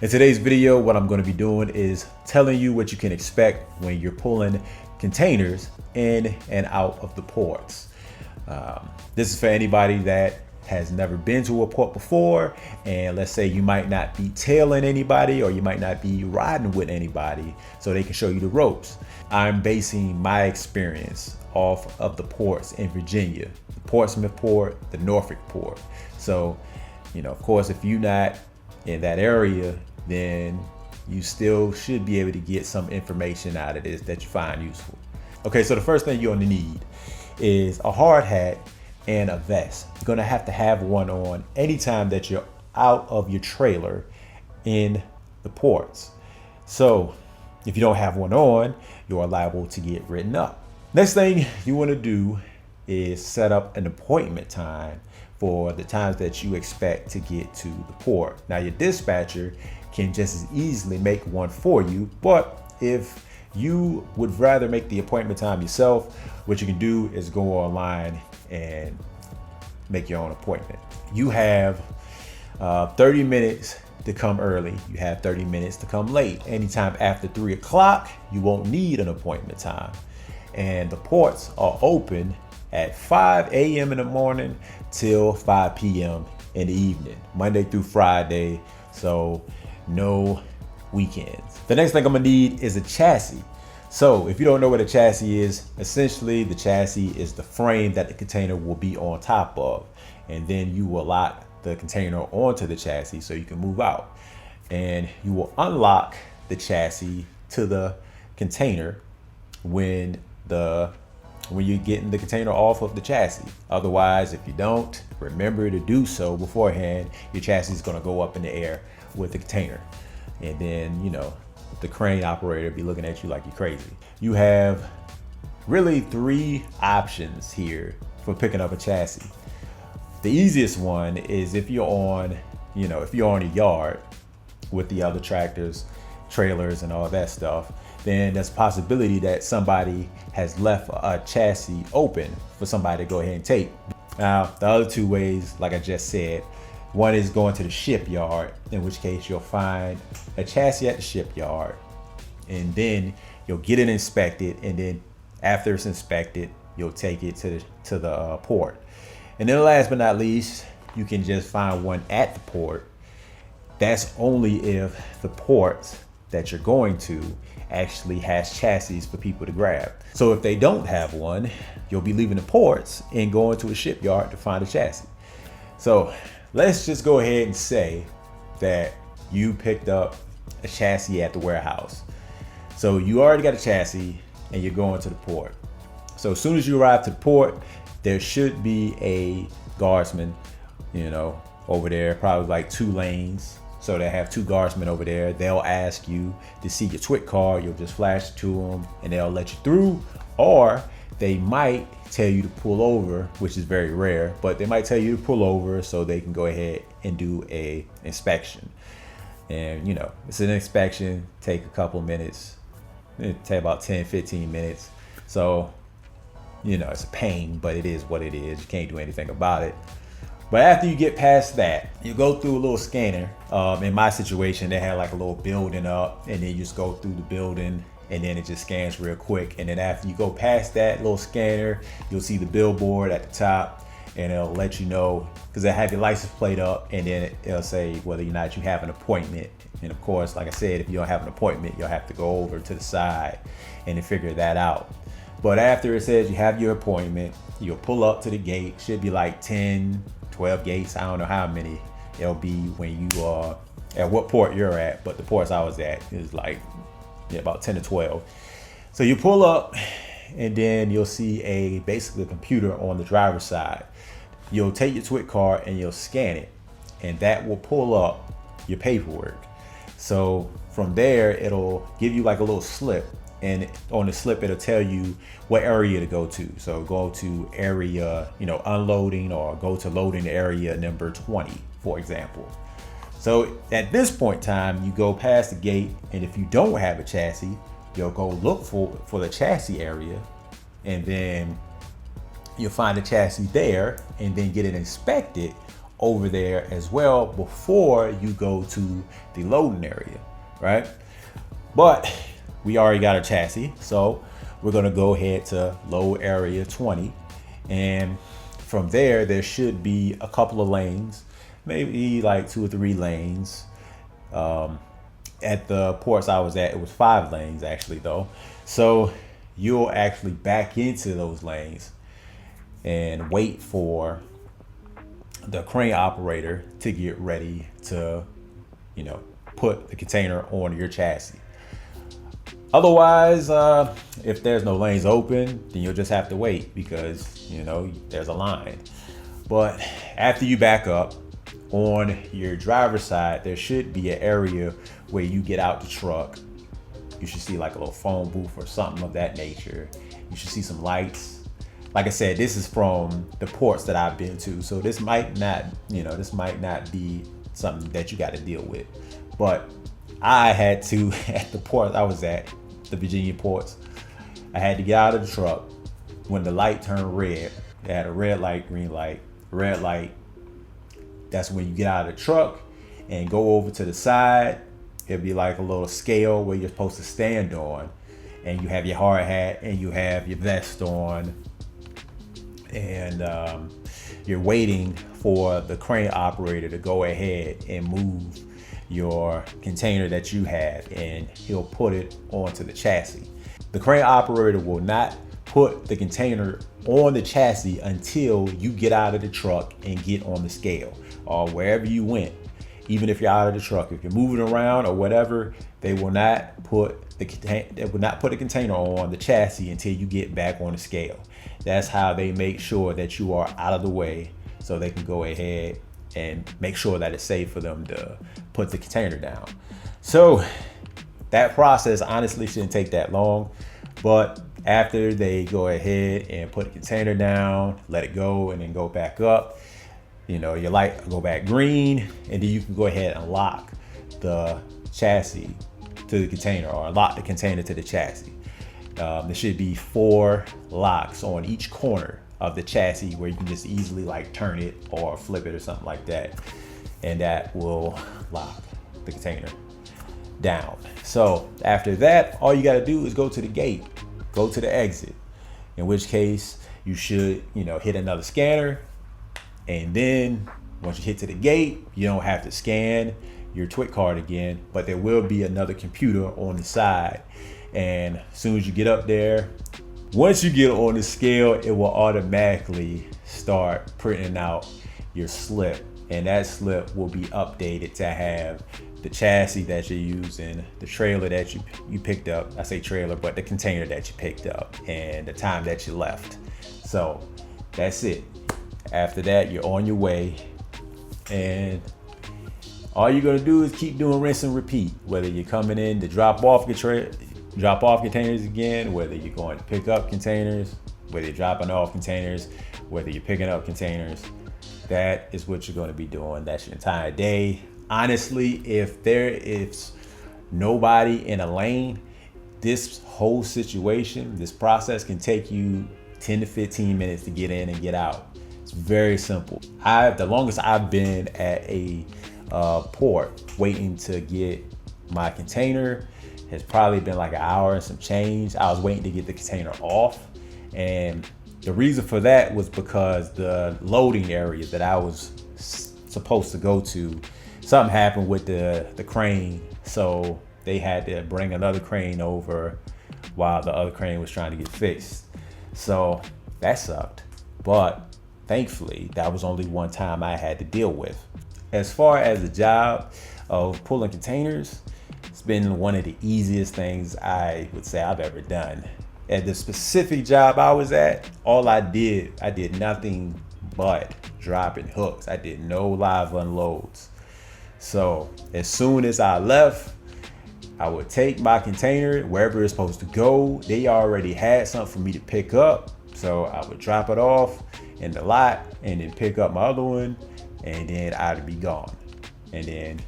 In today's video, what I'm going to be doing is telling you what you can expect when you're pulling containers in and out of the ports. This is for anybody that has never been to a port before, and let's say you might not be tailing anybody or you might not be riding with anybody, so they can show you the ropes. I'm basing my experience off of the ports in Virginia, the Portsmouth port, the Norfolk port. So, of course, if you're not in that area, then you still should be able to get some information out of this that you find useful. Okay, so the first thing you're gonna need is a hard hat and a vest. You're gonna have to have one on anytime that you're out of your trailer in the ports. So if you don't have one on, you're liable to get written up. Next thing you wanna do is set up an appointment time for the times that you expect to get to the port. Now your dispatcher can just as easily make one for you, but if you would rather make the appointment time yourself, what you can do is go online and make your own appointment. You have 30 minutes to come early. You have 30 minutes to come late. Anytime after 3 o'clock, you won't need an appointment time. And the ports are open at 5 a.m. in the morning till 5 p.m. in the evening, Monday through Friday. So no weekends. The next thing I'm gonna need is a chassis. So if you don't know what a chassis is, essentially the chassis is the frame that the container will be on top of. And then you will lock the container onto the chassis so you can move out. And you will unlock the chassis to the container when you're getting the container off of the chassis. Otherwise, if you don't remember to do so beforehand, your chassis is gonna go up in the air with the container. And then, the crane operator be looking at you like you're crazy. You have really 3 options here for picking up a chassis. The easiest one is if you're on a yard with the other tractors, trailers, and all that stuff, then there's a possibility that somebody has left a chassis open for somebody to go ahead and take. Now, the other 2 ways, like I just said, one is going to the shipyard, in which case you'll find a chassis at the shipyard, and then you'll get it inspected, and then after it's inspected, you'll take it to the port. And then last but not least, you can just find one at the port. That's only if the port that you're going to actually has chassis for people to grab. So if they don't have one, you'll be leaving the ports and going to a shipyard to find a chassis. So let's just go ahead and say that you picked up a chassis at the warehouse. So you already got a chassis and you're going to the port. So as soon as you arrive to the port, there should be a guardsman, over there, probably like 2 lanes. So they have 2 guardsmen over there. They'll ask you to see your TWIC card. You'll just flash it to them and they'll let you through. Or they might tell you to pull over, which is very rare, but they might tell you to pull over so they can go ahead and do a inspection. And it's an inspection, take a couple minutes, it take about 10-15 minutes. So it's a pain, but it is what it is. You can't do anything about it. But after you get past that, you go through a little scanner. In my situation, they had like a little building up, and then you just go through the building, and then it just scans real quick. And then after you go past that little scanner, you'll see the billboard at the top, and it'll let you know, because they have your license plate up, and then it'll say whether or not you have an appointment. And of course, like I said, if you don't have an appointment, you'll have to go over to the side and then figure that out. But after it says you have your appointment, you'll pull up to the gate. Should be like 10, 12 gates. I don't know how many it'll be when you are at what port you're at, but the ports I was at is like about 10 to 12. So you pull up, and then you'll see basically a computer on the driver's side. You'll take your TWIC card and you'll scan it, and that will pull up your paperwork. So from there, it'll give you like a little slip, and on the slip, it'll tell you what area to go to. So go to area, unloading, or go to loading area number 20, for example. So at this point in time, you go past the gate, and if you don't have a chassis, you'll go look for the chassis area, and then you'll find the chassis there, and then get it inspected over there as well before you go to the loading area, right? But we already got our chassis, so we're gonna go ahead to load area 20. And from there should be a couple of lanes, maybe like 2 or 3 lanes. At the ports I was at, it was 5 lanes actually though. So you'll actually back into those lanes and wait for the crane operator to get ready to, put the container on your chassis. Otherwise, if there's no lanes open, then you'll just have to wait because, there's a line. But after you back up, on your driver's side, there should be an area where you get out the truck. You should see like a little phone booth or something of that nature. You should see some lights. Like I said, this is from the ports that I've been to. So this might not be something that you got to deal with. But I had to, at the port I was at, the Virginia ports, I had to get out of the truck when the light turned red. They had a red light, green light, red light. That's when you get out of the truck and go over to the side. It'll be like a little scale where you're supposed to stand on, and you have your hard hat and you have your vest on, and you're waiting for the crane operator to go ahead and move your container that you have, and he'll put it onto the chassis. The crane operator will not put the container on the chassis until you get out of the truck and get on the scale, or wherever you went. Even if you're out of the truck, if you're moving around or whatever, they will not put the container on the chassis until you get back on the scale. That's how they make sure that you are out of the way, so they can go ahead and make sure that it's safe for them to put the container down. So that process honestly shouldn't take that long, but after they go ahead and put the container down, let it go, and then go back up, your light will go back green, and then you can go ahead and lock the chassis to the container, or lock the container to the chassis. There should be 4 locks on each corner of the chassis where you can just easily like turn it or flip it or something like that, and that will lock the container down. So after that, all you got to do is go to the gate, go to the exit, in which case you should hit another scanner. And then once you hit to the gate, you don't have to scan your TWIC card again, but there will be another computer on the side. And as soon as you get up there, once you get on the scale, it will automatically start printing out your slip. And that slip will be updated to have the chassis that you're using, the trailer that you picked up. I say trailer, but the container that you picked up, and the time that you left. So that's it. After that, you're on your way, and all you're gonna do is keep doing rinse and repeat. Whether you're coming in to drop off containers again, whether you're going to pick up containers, whether you're dropping off containers, whether you're picking up containers, that is what you're gonna be doing. That's your entire day. Honestly, if there is nobody in a lane, this whole situation, this process can take you 10 to 15 minutes to get in and get out. It's very simple. The longest I've been at a port waiting to get my container has probably been like an hour and some change. I was waiting to get the container off, and the reason for that was because the loading area that I was supposed to go to, something happened with the crane, so they had to bring another crane over while the other crane was trying to get fixed. So that sucked, but thankfully that was only one time I had to deal with. As far as the job of pulling containers, it's been one of the easiest things I would say I've ever done. At the specific job I was at, I did nothing but dropping hooks. I did no live unloads. So as soon as I left, I would take my container wherever it's supposed to go. They already had something for me to pick up, so I would drop it off in the lot and then pick up my other one, and then I'd be gone. And then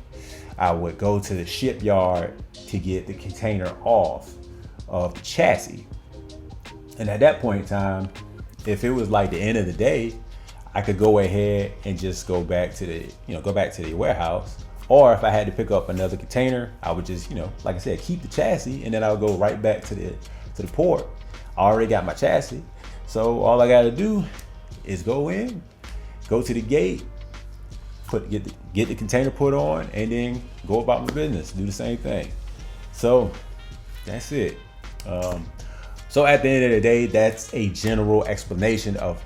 I would go to the shipyard to get the container off of the chassis. And at that point in time, if it was like the end of the day, I could go ahead and just go back to the warehouse. Or if I had to pick up another container, I would just, like I said, keep the chassis, and then I'll go right back to the port. I already got my chassis, so all I got to do is go in, go to the gate, get the container put on, and then go about my business. Do the same thing. So that's it. So at the end of the day, that's a general explanation of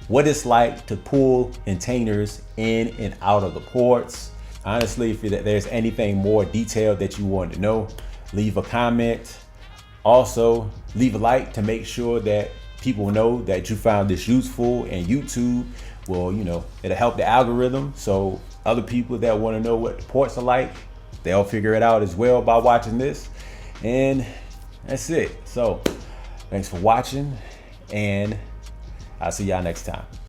what it's like to pull containers in and out of the ports. Honestly, if there's anything more detailed that you want to know, leave a comment. Also, leave a like to make sure that people know that you found this useful, and YouTube will, it'll help the algorithm. So other people that want to know what the ports are like, they'll figure it out as well by watching this. And that's it. So thanks for watching, and I'll see y'all next time.